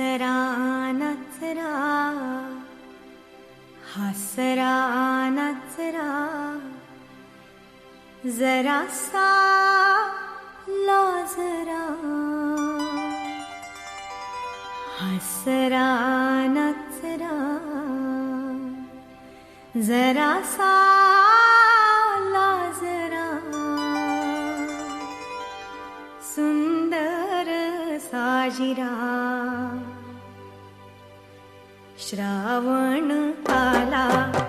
हसरा नचरा हसरा नचरा जरासा लाजरा हसरा नचरा जरासा लाजरा सुंदर साजिरा श्रावण आला